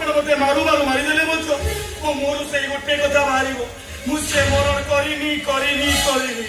ଆପଣ ମତେ ମାରୁ ମାରୁ ମାରିଦେଲେ ମଧ୍ୟ ମୋ ମୋର ସେଇ ଗୋଟେ କଥା ବାହାରିବ, ମୁଁ ସେ ମରଣ କରିନି କରିନି କରିନି।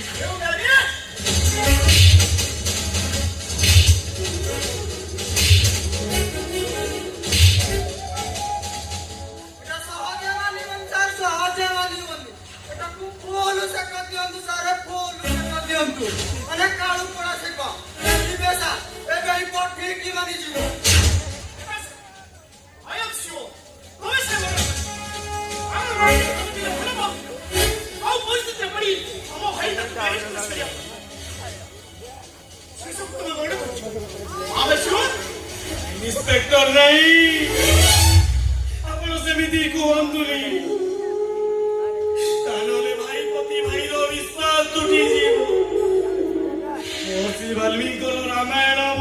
इंस्पेक्टर नहीं आपण सेमिति कुहंतुनी तानले भाई पति भाई रो विश्वास टूटी जीव मोसी वाल्मीकि रामायण